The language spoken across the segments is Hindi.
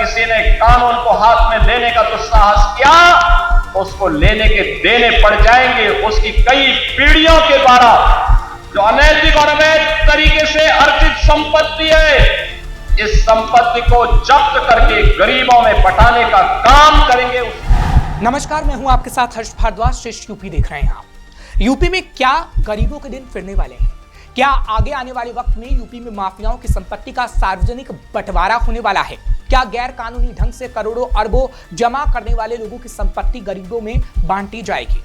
किसी ने कानून को हाथ में लेने का दुस्साहस किया तो उसको लेने के देने पड़ जाएंगे। उसकी कई पीढ़ियों के द्वारा जो अनैतिक और अवैध तरीके से अर्जित संपत्ति है, इस संपत्ति को जब्त करके गरीबों में बंटाने का काम करेंगे। नमस्कार, मैं हूं आपके साथ हर्ष भारद्वाज। श्रेष्ठ यूपी देख रहे हैं आप। यूपी में क्या गरीबों के दिन फिरने वाले हैं? क्या आगे आने वाले वक्त में यूपी में माफियाओं की संपत्ति का सार्वजनिक बंटवारा होने वाला है? क्या गैर कानूनी ढंग से करोड़ों अरबों जमा करने वाले लोगों की संपत्ति गरीबों में बांटी जाएगी?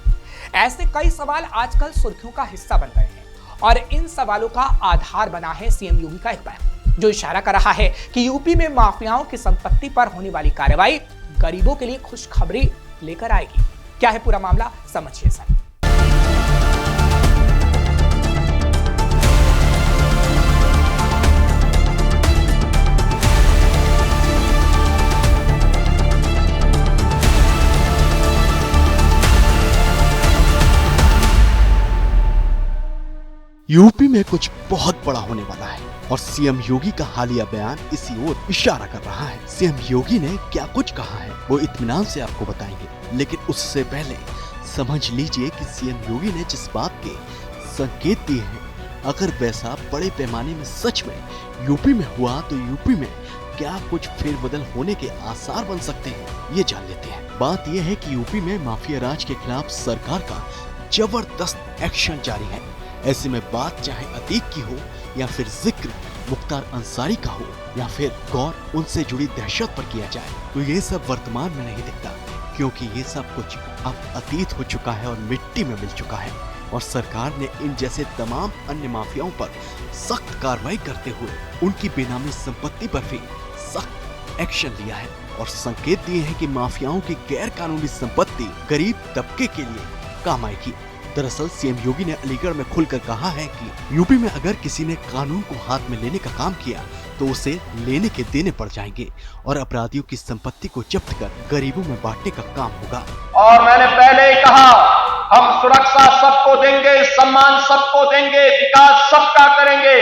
ऐसे कई सवाल आजकल सुर्खियों का हिस्सा बन गए हैं और इन सवालों का आधार बना है सीएम योगी का एक बयान, जो इशारा कर रहा है कि यूपी में माफियाओं की संपत्ति पर होने वाली कार्रवाई गरीबों के लिए खुशखबरी लेकर आएगी। क्या है पूरा मामला, समझिए सर। यूपी में कुछ बहुत बड़ा होने वाला है और सीएम योगी का हालिया बयान इसी ओर इशारा कर रहा है। सीएम योगी ने क्या कुछ कहा है वो इत्मीनान से आपको बताएंगे, लेकिन उससे पहले समझ लीजिए कि सीएम योगी ने जिस बात के संकेत दिए हैं, अगर वैसा बड़े पैमाने में सच में यूपी में हुआ तो यूपी में क्या कुछ फेरबदल होने के आसार बन सकते हैं, ये जान लेते हैं। बात यह है कि यूपी में माफिया राज के खिलाफ सरकार का जबरदस्त एक्शन जारी है। ऐसे में बात चाहे अतीक की हो या फिर जिक्र मुख्तार अंसारी का हो या फिर गौर उनसे जुड़ी दहशत पर किया जाए, तो ये सब वर्तमान में नहीं दिखता, क्योंकि ये सब कुछ अब अतीत हो चुका है और मिट्टी में मिल चुका है। और सरकार ने इन जैसे तमाम अन्य माफियाओं पर सख्त कार्रवाई करते हुए उनकी बेनामी संपत्ति पर भी सख्त एक्शन लिया है और संकेत दिए हैं कि माफियाओं की गैर कानूनी संपत्ति गरीब तबके के लिए काम आएगी। दरअसल सीएम योगी ने अलीगढ़ में खुलकर कहा है कि यूपी में अगर किसी ने कानून को हाथ में लेने का काम किया तो उसे लेने के देने पड़ जाएंगे और अपराधियों की संपत्ति को जब्त कर गरीबों में बांटने का काम होगा। और मैंने पहले ही कहा, हम सुरक्षा सबको देंगे, सम्मान सबको देंगे, विकास सबका करेंगे,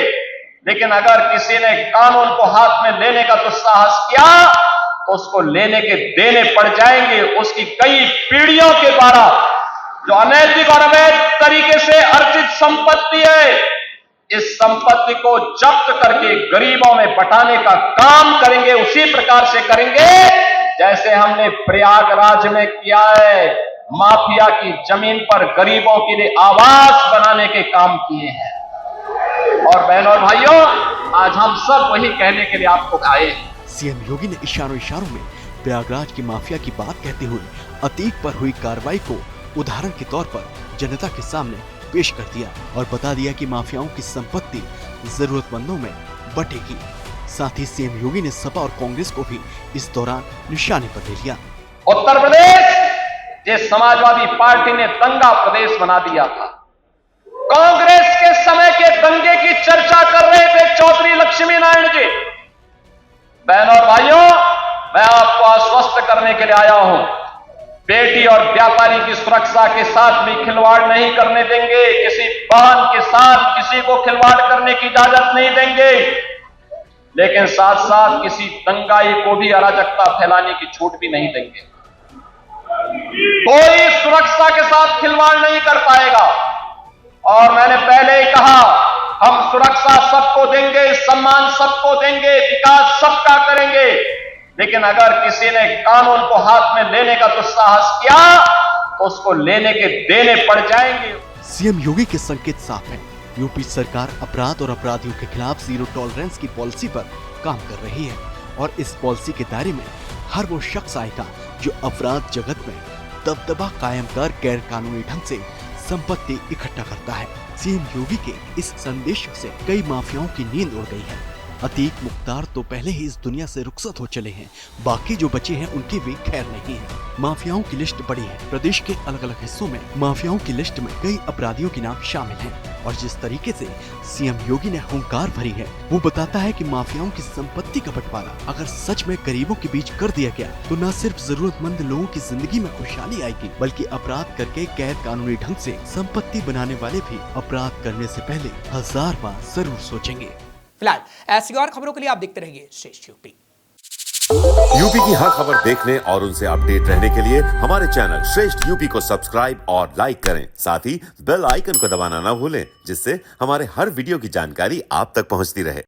लेकिन अगर किसी ने कानून को हाथ में लेने का दुस्साहस किया तो उसको लेने के देने पड़ जाएंगे। उसकी कई पीढ़ियों के द्वारा जो अनैतिक और अवैध तरीके से अर्जित संपत्ति है, इस संपत्ति को जब्त करके गरीबों में बंटाने का काम करेंगे। उसी प्रकार से करेंगे जैसे हमने प्रयागराज में किया है। माफिया की जमीन पर गरीबों के लिए आवास बनाने के काम किए हैं। और बहनों और भाइयों, आज हम सब वही कहने के लिए आपको आए हैं। सीएम योगी ने इशारों में प्रयागराज की माफिया की बात कहते हुए अतीक पर हुई कार्रवाई को उदाहरण के तौर पर जनता के सामने पेश कर दिया और बता दिया कि माफियाओं की संपत्ति जरूरतमंदों में बंटेगी। साथ ही सीएम योगी ने सपा और कांग्रेस को भी इस दौरान निशाने पर ले लिया। उत्तर प्रदेश जिस समाजवादी पार्टी ने दंगा प्रदेश बना दिया था, कांग्रेस के समय के दंगे की चर्चा कर रहे थे चौधरी लक्ष्मी नारायण जी। बहनों और भाइयों, मैं आपको आश्वस्त करने के लिए आया हूं, बेटी और व्यापारी की सुरक्षा के साथ भी खिलवाड़ नहीं करने देंगे। किसी बहन के साथ किसी को खिलवाड़ करने की इजाजत नहीं देंगे, लेकिन साथ साथ किसी दंगाई को भी अराजकता फैलाने की छूट भी नहीं देंगे। कोई सुरक्षा के साथ खिलवाड़ नहीं कर पाएगा। और मैंने पहले ही कहा, हम सुरक्षा सबको देंगे, सम्मान सबको देंगे, विकास सबका करेंगे, लेकिन अगर किसी ने कानून को हाथ में लेने का दुस्साहस किया तो उसको लेने के देने पड़ जाएंगे। सीएम योगी के संकेत साफ हैं। यूपी सरकार अपराध और अपराधियों के खिलाफ जीरो टॉलरेंस की पॉलिसी पर काम कर रही है और इस पॉलिसी के दायरे में हर वो शख्स आएगा जो अपराध जगत में दबदबा कायम कर गैर कानूनी ढंग से संपत्ति इकट्ठा करता है। सीएम योगी के इस संदेश से कई माफियाओं की नींद उड़ गई है। अतीक मुख्तार तो पहले ही इस दुनिया से रुखसत हो चले हैं, बाकी जो बचे हैं उनकी भी खैर नहीं है। माफियाओं की लिस्ट बड़ी है। प्रदेश के अलग अलग हिस्सों में माफियाओं की लिस्ट में कई अपराधियों के नाम शामिल हैं और जिस तरीके से सीएम योगी ने हुंकार भरी है वो बताता है कि माफियाओं की संपत्ति का बंटवारा अगर सच में गरीबों के बीच कर दिया गया तो न सिर्फ जरूरतमंद लोगों की जिंदगी में खुशहाली आएगी, बल्कि अपराध करके गैर कानूनी ढंग से संपत्ति बनाने वाले भी अपराध करने से पहले 1000 बार जरूर सोचेंगे। फिलहाल ऐसी और खबरों के लिए आप देखते रहिए श्रेष्ठ यूपी। यूपी की हर खबर देखने और उनसे अपडेट रहने के लिए हमारे चैनल श्रेष्ठ यूपी को सब्सक्राइब और लाइक करें। साथ ही बेल आइकन को दबाना ना भूलें, जिससे हमारे हर वीडियो की जानकारी आप तक पहुंचती रहे।